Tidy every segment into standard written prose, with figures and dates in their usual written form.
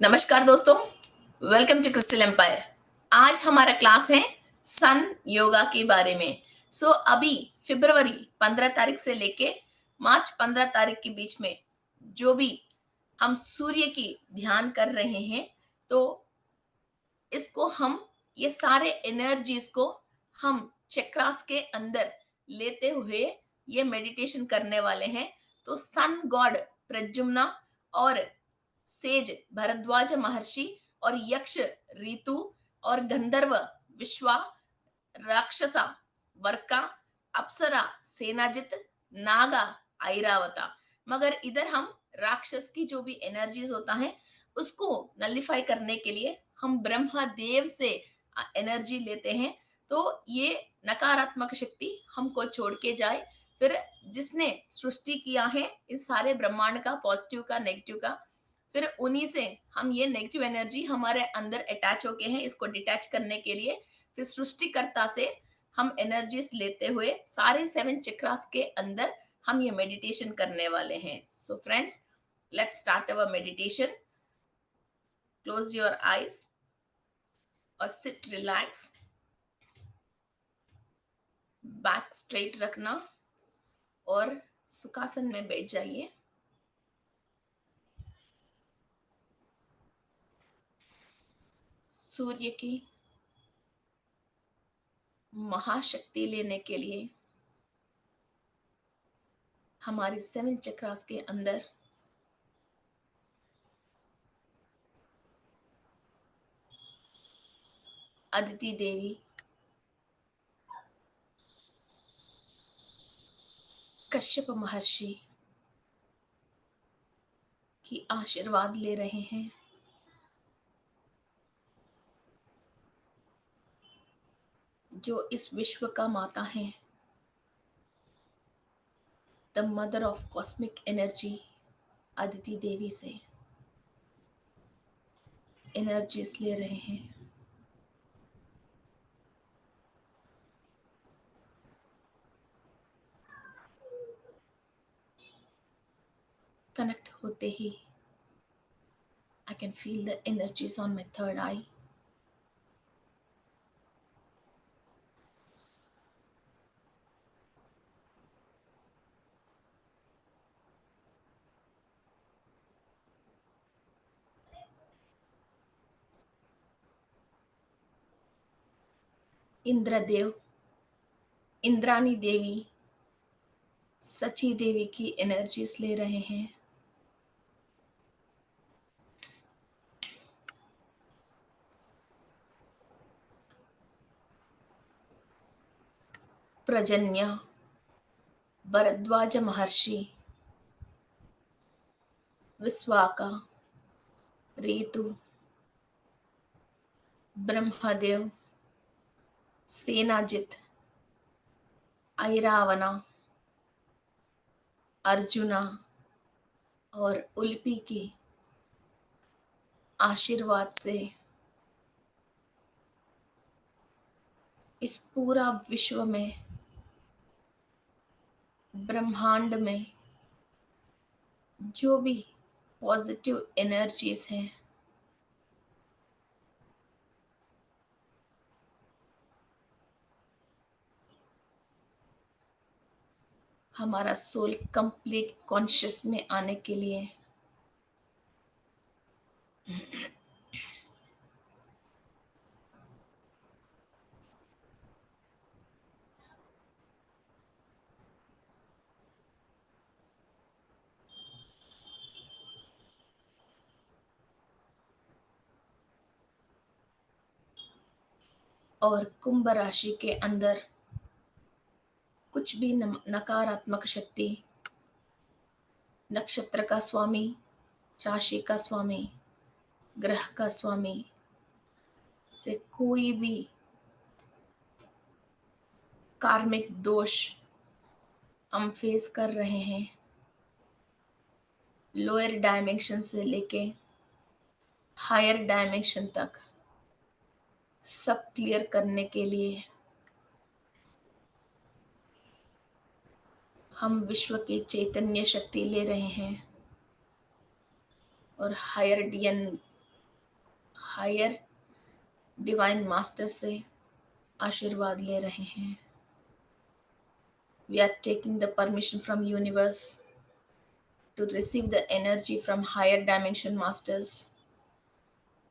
नमस्कार दोस्तों, welcome to crystal empire. आज हमारा क्लास है सन योगा के बारे में। अभी फरवरी 15 तारीख से लेके मार्च 15 तारीख के बीच में जो भी हम सूर्य की ध्यान कर रहे हैं, तो इसको हम ये सारे एनर्जीज को हम चक्रास के अंदर लेते हुए ये मेडिटेशन करने वाले हैं। तो सन गॉड प्रद्युम्ना और सेज भरद्वाज महर्षि और यक्ष ऋतु और गंधर्व विश्वा, राक्षसा वर्का, अप्सरा सेनाजित, नागा ऐरावता। मगर इधर हम राक्षस की जो भी एनर्जीज होता है उसको नलिफाई करने के लिए हम ब्रह्मा देव से एनर्जी लेते हैं। तो ये नकारात्मक शक्ति हमको छोड़ के जाए। फिर जिसने सृष्टि किया है इस सारे ब्रह्मांड का, पॉजिटिव का, नेगेटिव का, फिर उन्हीं से हम ये नेगेटिव एनर्जी हमारे अंदर अटैच होके हैं, इसको डिटैच करने के लिए फिर सृष्टिकर्ता से हम एनर्जीज लेते हुए सारे 7 चक्रास के अंदर हम ये मेडिटेशन करने वाले हैं। So friends, let's start our meditation. Close your eyes और सिट रिलैक्स, बैक स्ट्रेट रखना और सुखासन में बैठ जाइए। सूर्य की महाशक्ति लेने के लिए हमारे 7 चक्रास के अंदर अदिति देवी, कश्यप महर्षि की आशीर्वाद ले रहे हैं। जो इस विश्व का माता है, the mother of cosmic energy, Aditi Devi से एनर्जीज ले रहे हैं। कनेक्ट होते ही I can feel the energies on my third eye. Indradev, Indrani Devi, Sachi Devi की एनर्जीज ले रहे हैं। प्रजन्या, भरद्वाज महर्षि, विश्वाका, ऋतु, ब्रह्मदेव, सेनाजित, ऐरावना, अर्जुना और उल्पी की आशीर्वाद से इस पूरा विश्व में, ब्रह्मांड में जो भी पॉजिटिव एनर्जीज हैं, हमारा सोल कंप्लीट कॉन्शियस में आने के लिए और कुंभ राशि के अंदर कुछ भी नकारात्मक शक्ति, नक्षत्र का स्वामी, राशि का स्वामी, ग्रह का स्वामी से कोई भी कार्मिक दोष हम फेस कर रहे हैं, लोअर डायमेंशन से लेके हायर डायमेंशन तक सब क्लियर करने के लिए हम विश्व की चैतन्य शक्ति ले रहे हैं और हायर हायर डिवाइन मास्टर से आशीर्वाद ले रहे हैं. We are taking the permission from universe to receive the energy from higher dimension masters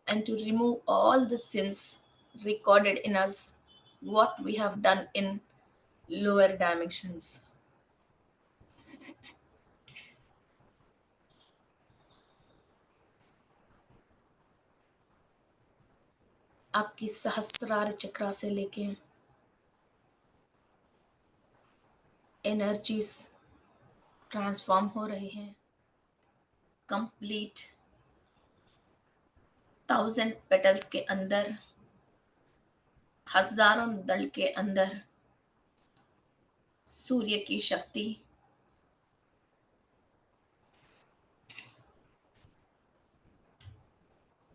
and to remove all the sins recorded in us, what we have done in lower dimensions. आपकी सहस्रार चक्रा से लेके energies transform हो रही हैं. Complete 1000 petals के अंदर, हजारों दल के अंदर सूर्य की शक्ति,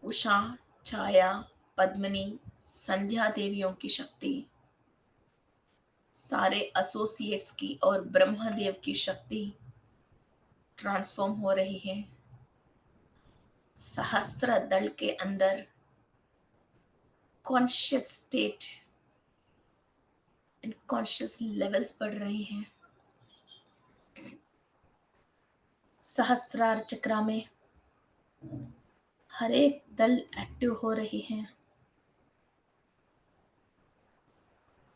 उषा, छाया, पद्मिनी, संध्या देवियों की शक्ति, सारे एसोसिएट्स की और ब्रह्मदेव की शक्ति ट्रांसफॉर्म हो रही है. सहस्त्र दल के अंदर conscious state and conscious levels बढ़ रहे हैं. सहस्रार चक्रा में हर एक दल एक्टिव हो रही है.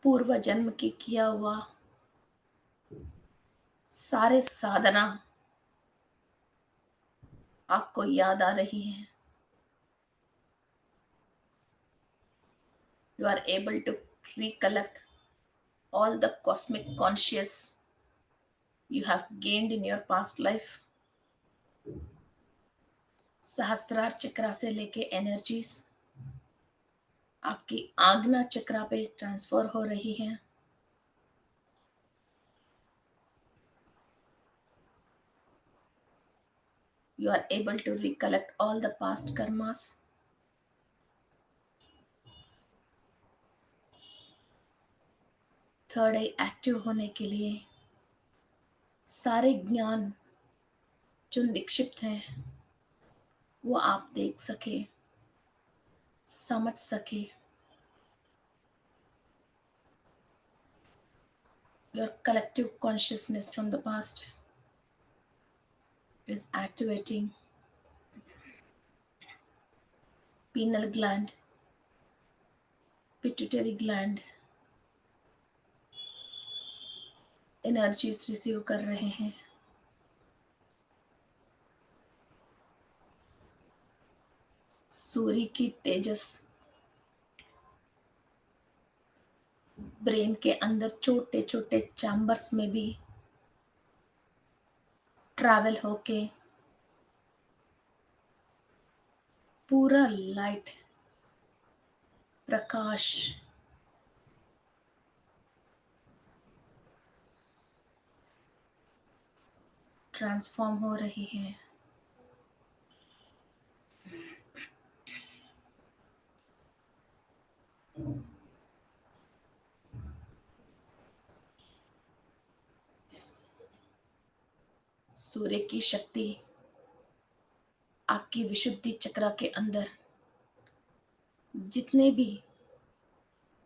पूर्व जन्म की किया हुआ सारे साधना आपको याद आ रही है. You are able to recollect all the cosmic conscious you have gained in your past life. सहस्रार चक्रा से लेके एनर्जीज आपकी आज्ञा चक्रा पे ट्रांसफर हो रही है. You are able to recollect all the past karmas. Third I active होने के लिए सारे ज्ञान जो निक्षिप्त हैं वो आप देख सके, समझ सके. Your collective consciousness from the past is activating pineal gland, pituitary gland, energies receive कर रहे हैं. सूर्य की तेजस ब्रेन के अंदर छोटे छोटे चैम्बर्स में भी ट्रैवल होके पूरा लाइट, प्रकाश ट्रांसफॉर्म हो रही है. सूर्य की शक्ति आपकी विशुद्धि चक्रा के अंदर जितने भी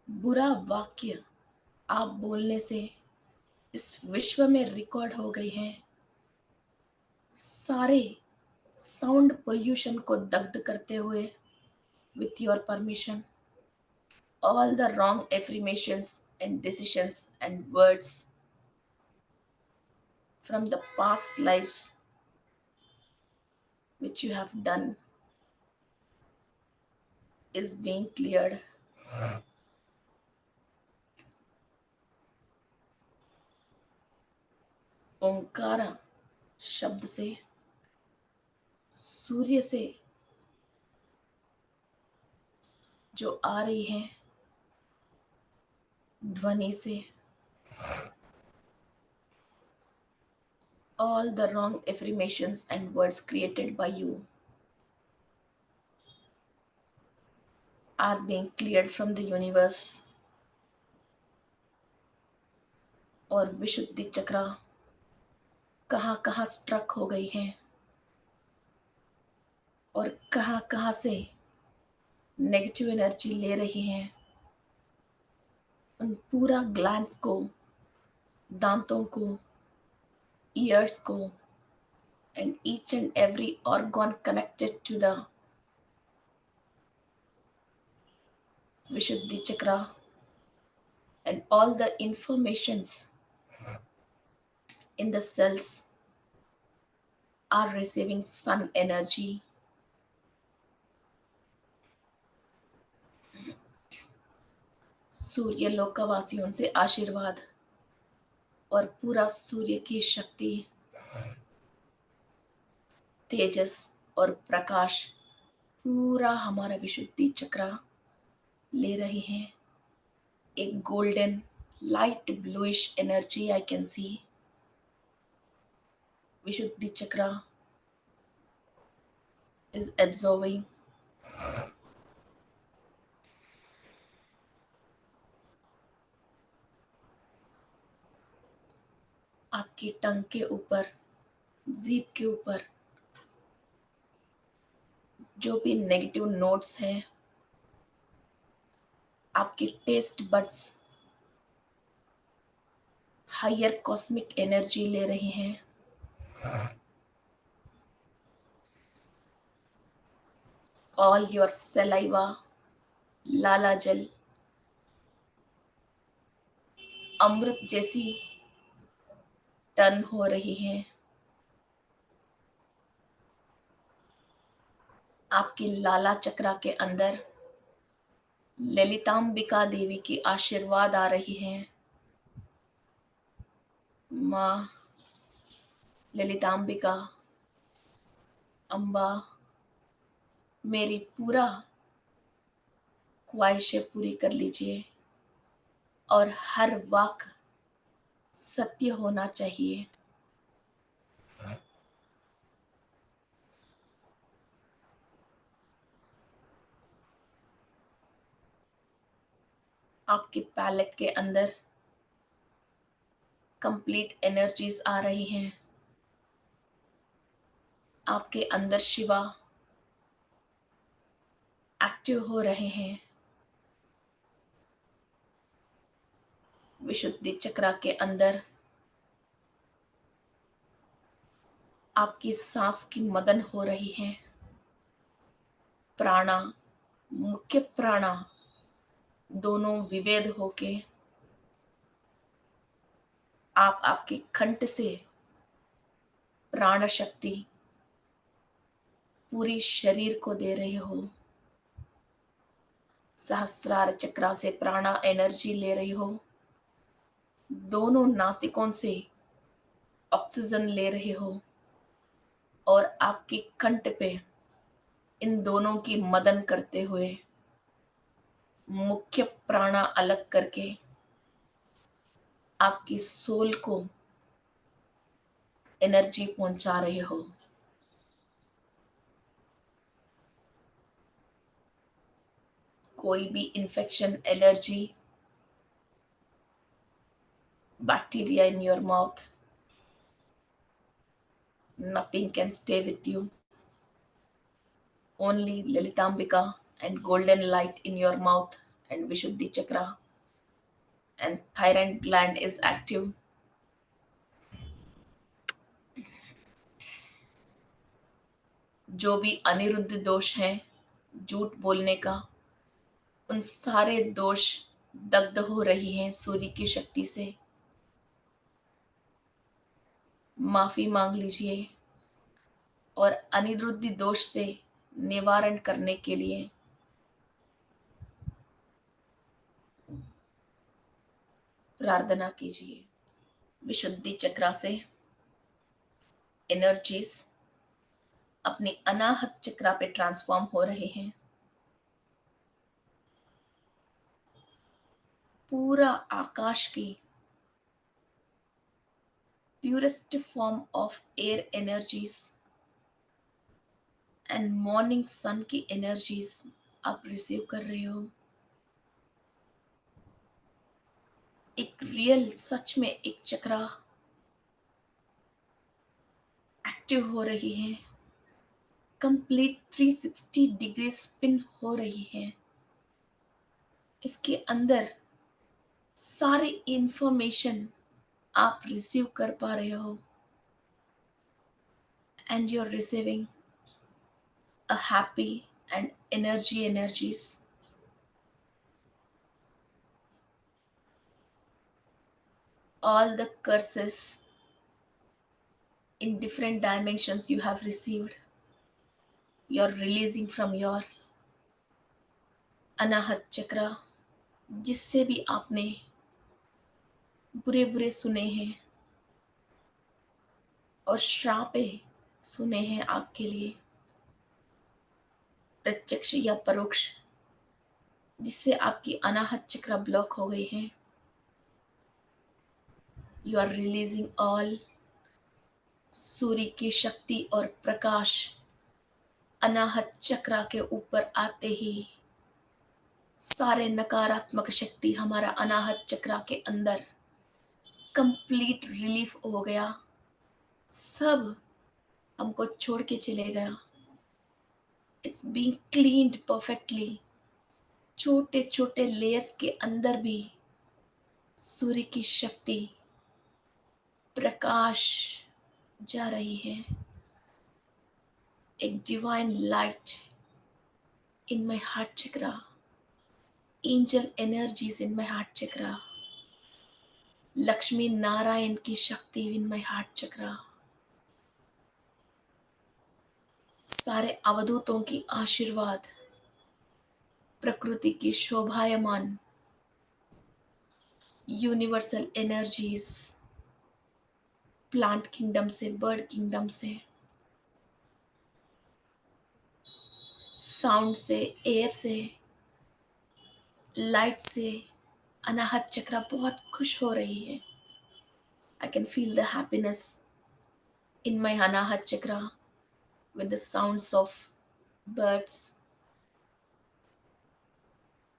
बुरा वाक्य आप बोलने से इस विश्व में रिकॉर्ड हो गई हैं, सारे साउंड पोल्यूशन को दग्ध करते हुए, with your permission, all the wrong affirmations and decisions and words from the past lives which you have done is being cleared. Omkara शब्द से, सूर्य से जो आ रही है ध्वनि से, all the wrong affirmations and words created by you are being cleared from the universe. और विशुद्धि चक्रा कहाँ कहाँ स्ट्रक हो गई है और कहाँ कहाँ से नेगेटिव एनर्जी ले रही हैं, उन पूरा ग्लैंड्स को, दांतों को, ईयर्स को, and each and every organ connected to the Vishuddhi chakra, and all the informations in the cells are receiving sun energy. सूर्य लोकवासियों से आशीर्वाद और पूरा सूर्य की शक्ति, तेजस और प्रकाश पूरा हमारा विशुद्धि चक्र ले रही हैं. एक golden light bluish energy I can see. Vishuddhi chakra is absorbing आपकी टंग के ऊपर, जीभ के ऊपर जो भी नेगेटिव नोट्स हैं, आपकी taste buds higher cosmic energy ले रही हैं. ऑल योर सलाइवा, लाला जल अमृत जैसी टर्न हो रही हैं. आपकी लाला चक्रा के अंदर ललितांबिका देवी की आशीर्वाद आ रही हैं. माँ ललितांबिका, अम्बा, मेरी पूरा ख्वाहिशें पूरी कर लीजिए और हर वाक सत्य होना चाहिए. आपके पैलेट के अंदर कंप्लीट एनर्जीज आ रही हैं. आपके अंदर शिवा एक्टिव हो रहे हैं. विशुद्धि चक्रा के अंदर आपकी सांस की मदन हो रही है. प्राणा, मुख्य प्राणा दोनों विभेद होके आप आपके कंठ से प्राण शक्ति पूरी शरीर को दे रहे हो. सहस्रार चक्रा से प्राणा एनर्जी ले रही हो. दोनों नासिकों से ऑक्सीजन ले रहे हो और आपके कंठ पे इन दोनों की मदन करते हुए मुख्य प्राणा अलग करके आपकी सोल को एनर्जी पहुंचा रहे हो. कोई भी infection, allergy, bacteria in your mouth, nothing can stay with you. Only Lalitambika and golden light in your mouth and Vishuddhi chakra and thyroid gland is active. जो भी अनिरुद्ध दोष हैं, झूठ बोलने का, उन सारे दोष दग्ध हो रही हैं सूर्य की शक्ति से. माफी मांग लीजिए और अनिरुद्ध दोष से निवारण करने के लिए प्रार्थना कीजिए. विशुद्धि चक्रा से एनर्जीज अपनी अनाहत चक्रा पे ट्रांसफॉर्म हो रहे हैं. पूरा आकाश की purest form of air energies and morning sun की एनर्जीज आप रिसीव कर रहे हो. एक रियल, सच में एक चक्रा एक्टिव हो रही है. कंप्लीट 360 डिग्री स्पिन हो रही है। इसके अंदर सारी इंफॉर्मेशन आप रिसीव कर पा रहे हो, and you are receiving a happy and energies. All the curses in different dimensions you have received, you're releasing from your अनाहत चक्रा। जिससे भी आपने बुरे बुरे सुने हैं और श्रापे सुने हैं आपके लिए, प्रत्यक्ष या परोक्ष, जिससे आपकी अनाहत चक्रा ब्लॉक हो गई है, यू आर रिलीजिंग ऑल। सूर्य की शक्ति और प्रकाश अनाहत चक्रा के ऊपर आते ही सारे नकारात्मक शक्ति हमारा अनाहत चक्रा के अंदर कंप्लीट रिलीफ हो गया, सब हमको छोड़ के चले गया। It's being cleaned perfectly. छोटे छोटे लेयर्स के अंदर भी सूर्य की शक्ति, प्रकाश जा रही है। एक divine light in my heart chakra, angel energies in my heart chakra, Lakshmi Narayan की शक्ति इन माय हार्ट चक्रा, सारे अवधूतों की आशीर्वाद, प्रकृति की शोभायमान यूनिवर्सल एनर्जीज, प्लांट किंगडम से, बर्ड किंगडम से, साउंड से, एयर से, लाइट से, अनाहत चक्रा बहुत खुश हो रही है। I can feel the happiness in my Anahata chakra with the sounds of birds,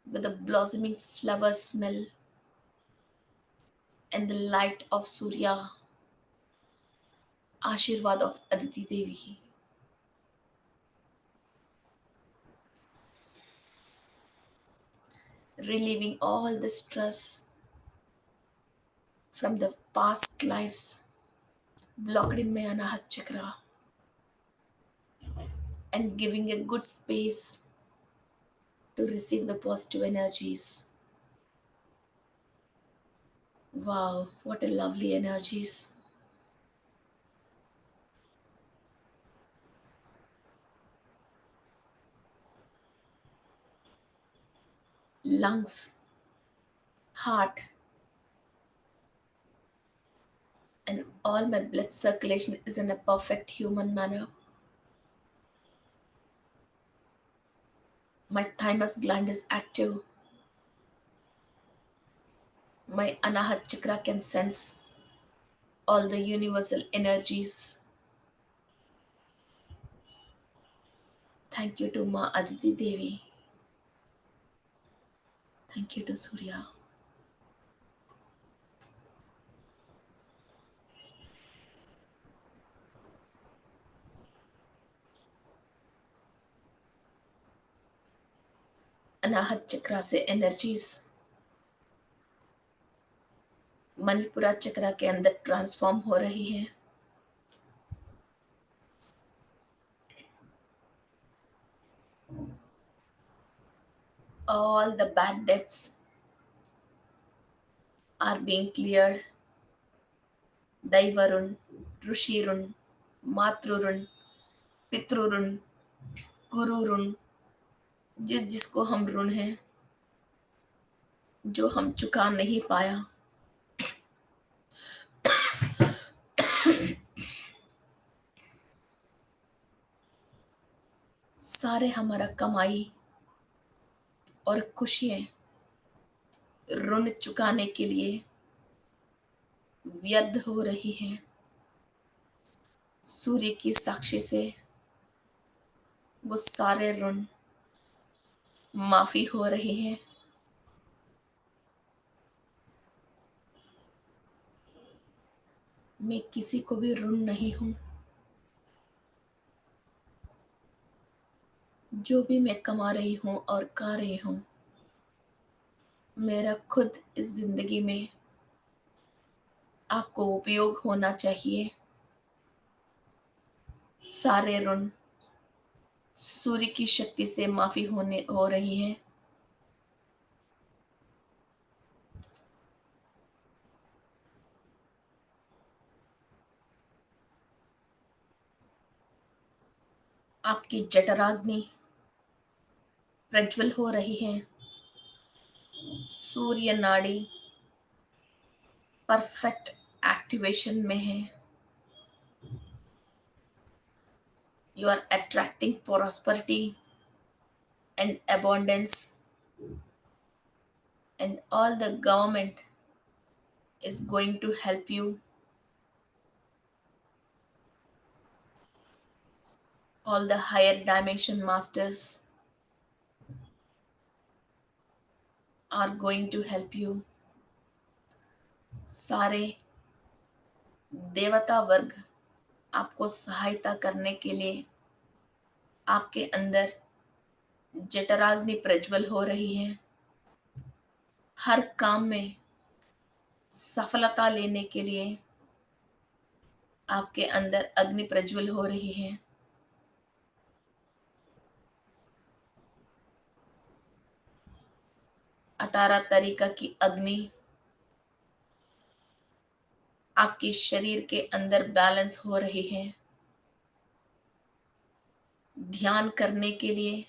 with the blossoming flower smell, and the light of Surya, Ashirwad of Aditi Devi. Relieving all the stress from the past lives blocked in my Anahat Chakra, and giving a good space to receive the positive energies. Wow, what a lovely energies. Lungs, heart, and all my blood circulation is in a perfect human manner. My thymus gland is active. My Anahat Chakra can sense all the universal energies. Thank you to Ma Aditi Devi. Thank you to Surya. अनाहत चक्रा से energies Manipura चक्रा के अंदर transform हो रही है। All the bad debts are being cleared. दैवरुण, ऋषिरुण, मातृऋण, पितृऋण, गुरुऋण, जिस जिसको हम ऋण हैं, जो हम चुका नहीं पाया, सारे हमारा कमाई और खुशियां ऋण चुकाने के लिए व्यर्थ हो रही हैं। सूर्य की साक्षी से वो सारे ऋण माफी हो रहे हैं। मैं किसी को भी ऋण नहीं हूं। जो भी मैं कमा रही हूँ और खा रही हूँ, मेरा खुद इस ज़िंदगी में आपको उपयोग होना चाहिए। सारे ऋण सूर्य की शक्ति से माफ़ी होने हो रही है। आपकी जठराग्नि प्रज्वल हो रही है। सूर्य नाड़ी परफेक्ट एक्टिवेशन में है। You are attracting prosperity and abundance, and all the government is going to help you. All the higher dimension masters are going to help you. सारे देवता वर्ग आपको सहायता करने के लिए आपके अंदर जठराग्नि प्रज्वल हो रही है। हर काम में सफलता लेने के लिए आपके अंदर अग्नि प्रज्वल हो रही है। 18 तरीका की अग्नि आपके शरीर के अंदर बैलेंस हो रही है। ध्यान करने के लिए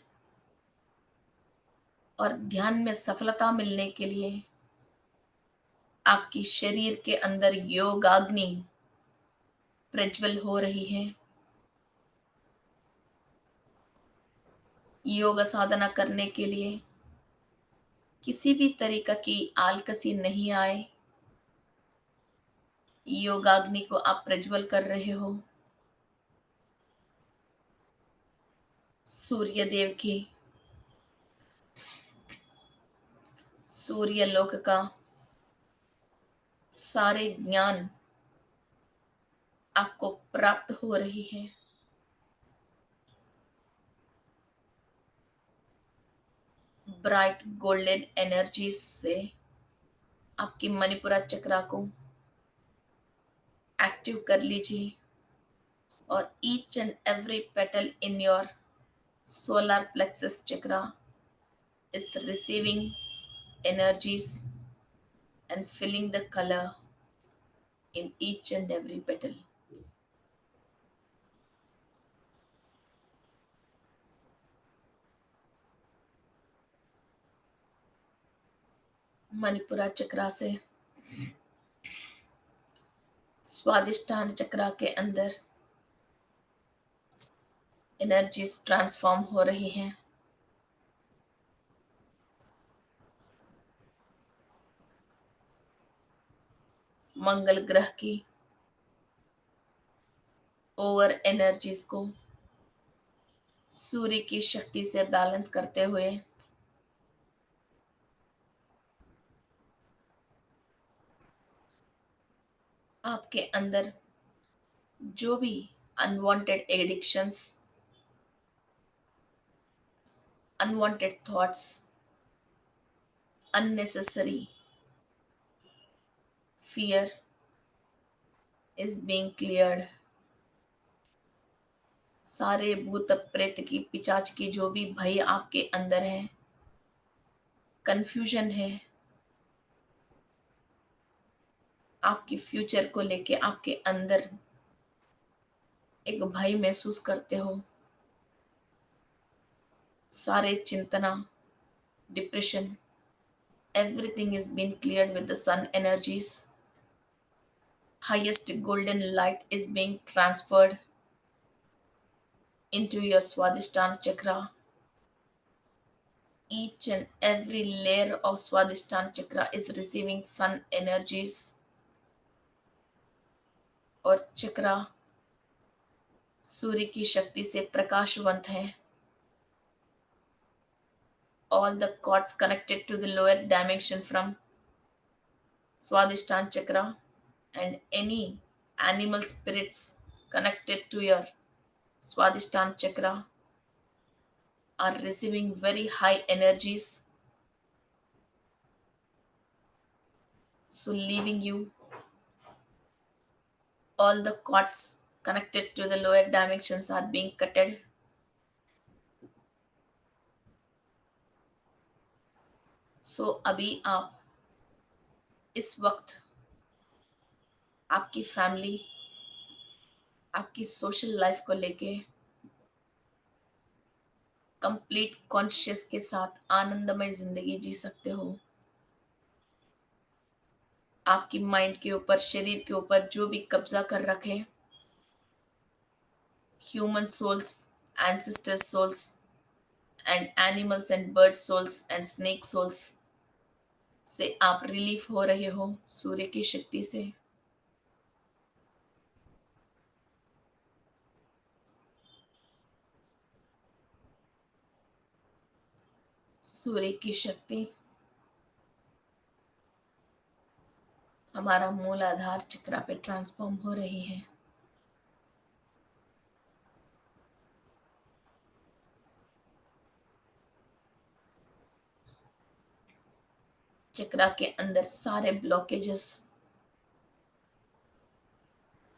और ध्यान में सफलता मिलने के लिए आपकी शरीर के अंदर योगाग्नि प्रज्वल हो रही है। योग साधना करने के लिए किसी भी तरीका की आलकसी नहीं आए। योगाग्नि को आप प्रज्वल कर रहे हो। सूर्य देव की सूर्य लोक का सारे ज्ञान आपको प्राप्त हो रही है। ब्राइट गोल्डन एनर्जी से आपकी मणिपुरा चक्रा को एक्टिव कर लीजिए और each and every petal in your solar plexus chakra is receiving energies and feeling the color in each and every petal. Manipura chakra से स्वादिष्टान चक्रा के अंदर एनर्जीज ट्रांसफॉर्म हो रही हैं। मंगल ग्रह की ओवर एनर्जीज को सूर्य की शक्ति से बैलेंस करते हुए आपके अंदर जो भी unwanted addictions, unwanted thoughts, unnecessary fear is being cleared. सारे भूत प्रेत की पिचाच की जो भी भय आपके अंदर है, कंफ्यूजन है, आपकी फ्यूचर को लेके आपके अंदर एक भय महसूस करते हो, सारे चिंतना, depression, everything is being cleared with the sun energies. Highest golden light is being transferred into your Swadhisthana chakra. Each and every layer of Swadhisthana chakra is receiving sun energies, और चक्रा सूर्य की शक्ति से प्रकाशवंत है। All the cords connected to the lower dimension from Swadhisthana chakra and any animal spirits connected to your Swadhisthana chakra are receiving very high energies, so leaving you all the cords connected to the lower dimensions are being cutted. सो अभी आप इस वक्त आपकी family, आपकी social life को लेके complete conscious के साथ आनंदमय जिंदगी जी सकते हो। आपकी माइंड के ऊपर, शरीर के ऊपर जो भी कब्जा कर रखे, human souls, ancestor souls and animals and bird souls and snake souls से आप रिलीफ हो रहे हो सूर्य की शक्ति से। सूर्य की शक्ति हमारा मूलाधार चक्र पे ट्रांसफॉर्म हो रही है। चक्रा के अंदर सारे ब्लॉकेजेस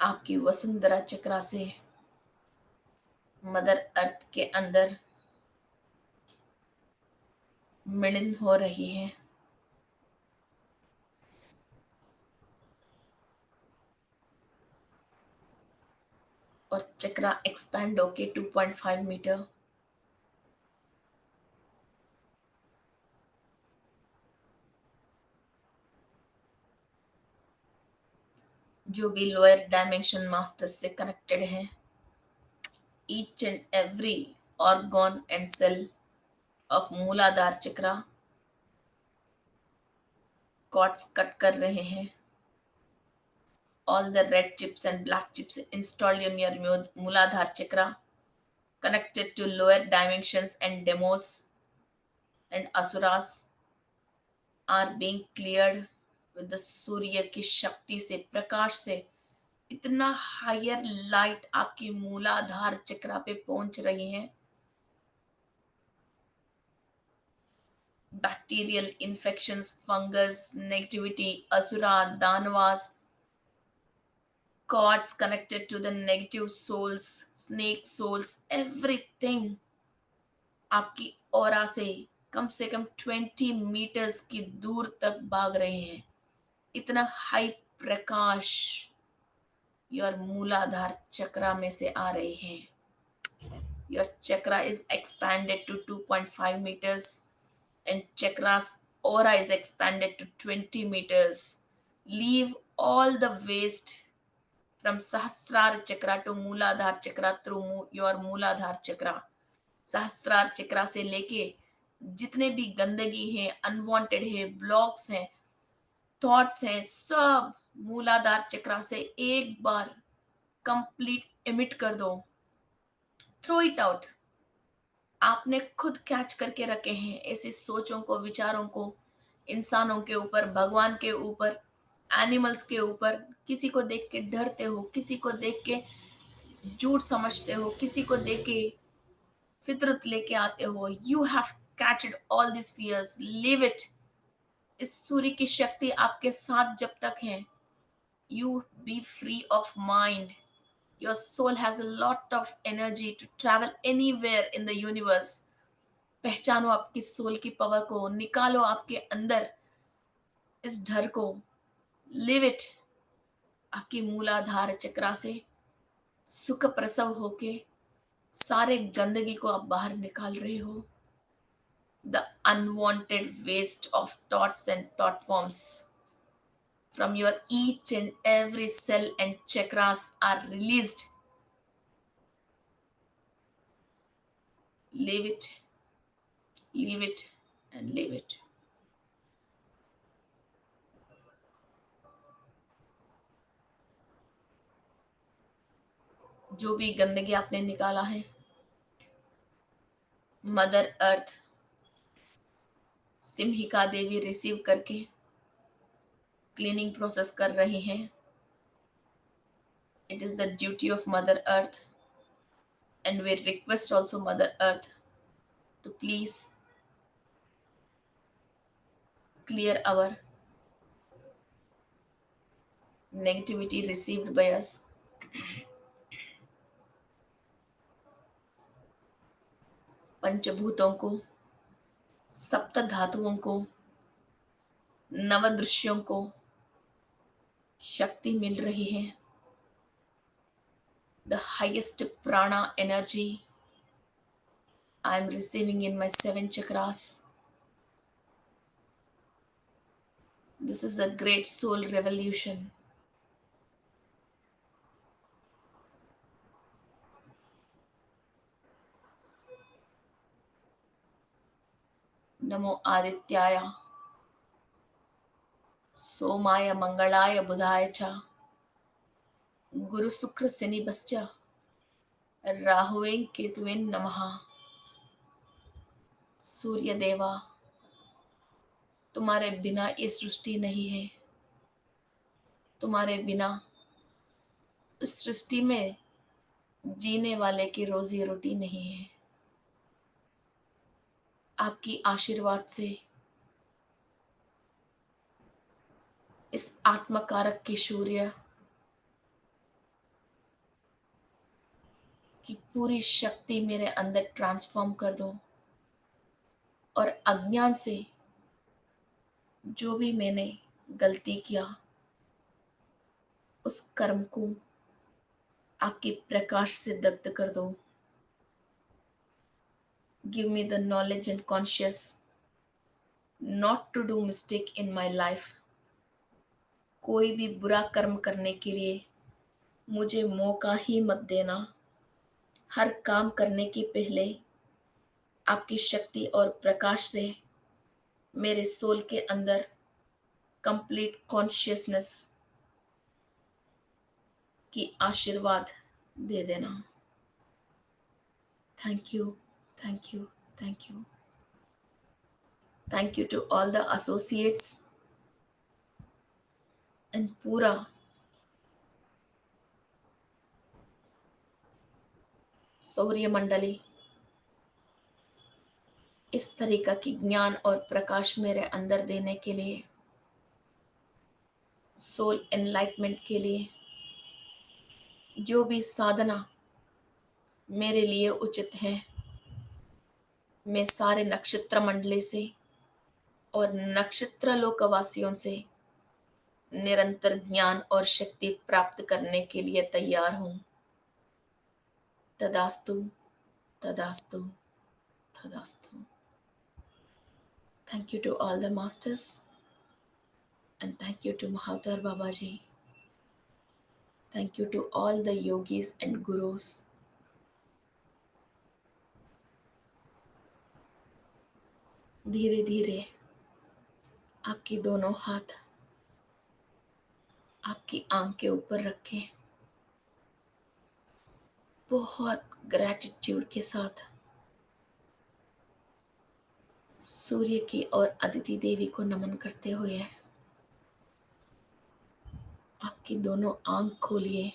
आपकी वसुंधरा चक्रा से मदर अर्थ के अंदर मिलन हो रही है। और चक्रा एक्सपैंड होके 2.5 मीटर जो भी लोअर डायमेंशन मास्टर्स से कनेक्टेड है, each and every organ and cell of Muladhara chakra chords cut कर रहे हैं। All the red chips and black chips installed in your Muladhara chakra connected to lower dimensions and demos and asuras are being cleared with the सूर्य की शक्ति से, प्रकाश से। इतना higher light आपकी मूलाधार चक्रा पे पहुंच रही है। बैक्टीरियल इन्फेक्शंस, फंगस, नेगेटिविटी, असुरा, दानवास, cords connected to the negative souls, snake souls, everything आपकी ऑरा से कम 20 मीटर्स की दूर तक भाग रहे हैं। इतना हाई प्रकाश योर मूलाधार चक्रा में से आ रही है। Your chakra is expanded to 2.5 meters and chakra's aura is expanded to 20 meters. Leave all the waste from Sahasrara chakra to Mooladhara chakra through your Mooladhara chakra. सहस्त्रार चक्रा से लेके जितने भी गंदगी है, अनवांटेड है, ब्लॉक्स हैं, थॉट्स हैं, सब मूलाधार चक्रा से एक बार कंप्लीट एमिट कर दो, थ्रो इट आउट। आपने खुद कैच करके रखे हैं ऐसी सोचों को, विचारों को, इंसानों के ऊपर, भगवान के ऊपर, एनिमल्स के ऊपर। किसी को देख के डरते हो, किसी को देख के झूठ समझते हो, किसी को देख के फितरत लेके आते हो। You have catched all this fears, leave it. इस सूर्य की शक्ति आपके साथ जब तक है, you be free of mind. Your soul has a lot of energy to travel anywhere in the universe. पहचानो आपकी सोल की पावर को, निकालो आपके अंदर इस डर को, लिव इट। आपकी मूलाधार चक्रा से सुख प्रसव होके सारे गंदगी को आप बाहर निकाल रहे हो। The unwanted waste of thoughts and thought forms from your each and every cell and chakras are released. Leave it, leave it, and leave it. जो भी गंदगी आपने निकाला है, मदर अर्थ, सिम्हिका देवी रिसीव करके क्लीनिंग प्रोसेस कर रही हैं। It is the duty of Mother Earth, and we request also Mother Earth to please clear our negativity received by us. पंचभूतों को, सप्त धातुओं को, नवदृश्यों को शक्ति मिल रही है. The highest prana energy I am receiving in my 7 chakras. This is a great soul revolution. नमो आदित्याय, सोमाय मंगलाय बुधाय च, गुरु शुक्र शनिभ्यश्च राहुवे केतुवे नमः. सूर्य देवा, तुम्हारे बिना ये सृष्टि नहीं है. तुम्हारे बिना इस सृष्टि में जीने वाले की रोजी रोटी नहीं है. आपकी आशीर्वाद से इस आत्मकारक की सूर्य की पूरी शक्ति मेरे अंदर ट्रांसफॉर्म कर दो और अज्ञान से जो भी मैंने गलती किया उस कर्म को आपके प्रकाश से दग्ध कर दो. Give me the knowledge and conscious not to do mistake in my life. कोई भी बुरा कर्म करने के लिए मुझे मौका ही मत देना. हर काम करने के पहले आपकी शक्ति और प्रकाश से मेरे सोल के अंदर कंप्लीट कॉन्शियसनेस की आशीर्वाद दे देना. Thank you, thank you, thank you. Thank you to all the associates and पूरा सौर्य मंडली इस तरीका की ज्ञान और प्रकाश मेरे अंदर देने के लिए, सोल एनलाइटमेंट के लिए जो भी साधना मेरे लिए उचित है, मैं सारे नक्षत्र मंडली से और नक्षत्र लोकवासियों से निरंतर ज्ञान और शक्ति प्राप्त करने के लिए तैयार हूं. तदास्तु, तदास्तु, तदास्तु. Thank you to all the masters and thank you to Mahatar Babaji. Thank you to all the yogis and gurus. धीरे धीरे आपकी दोनों हाथ आपकी आंख के ऊपर रखें. बहुत ग्रैटिट्यूड के साथ सूर्य की और अदिति देवी को नमन करते हुए आपकी दोनों आंख खोलिए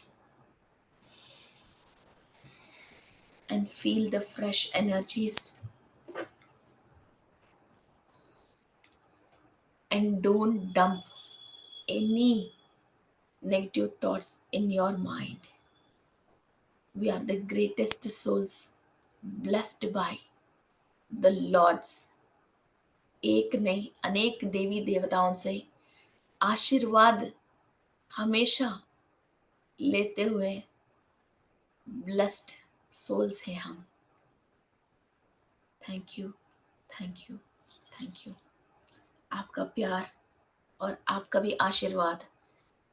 and feel the fresh energies and don't dump any negative thoughts in your mind. We are the greatest souls blessed by the Lords. एक नहीं अनेक देवी देवताओं से आशीर्वाद हमेशा लेते हुए ब्लेस्ड सोल्स हैं हम. Thank you, thank you, thank you. आपका प्यार और आपका भी आशीर्वाद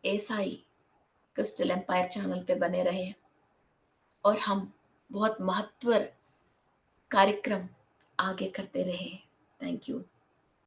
ऐसा ही क्रिस्टल एम्पायर चैनल पे बने रहे और हम बहुत महत्व कार्यक्रम आगे करते रहे. Thank you.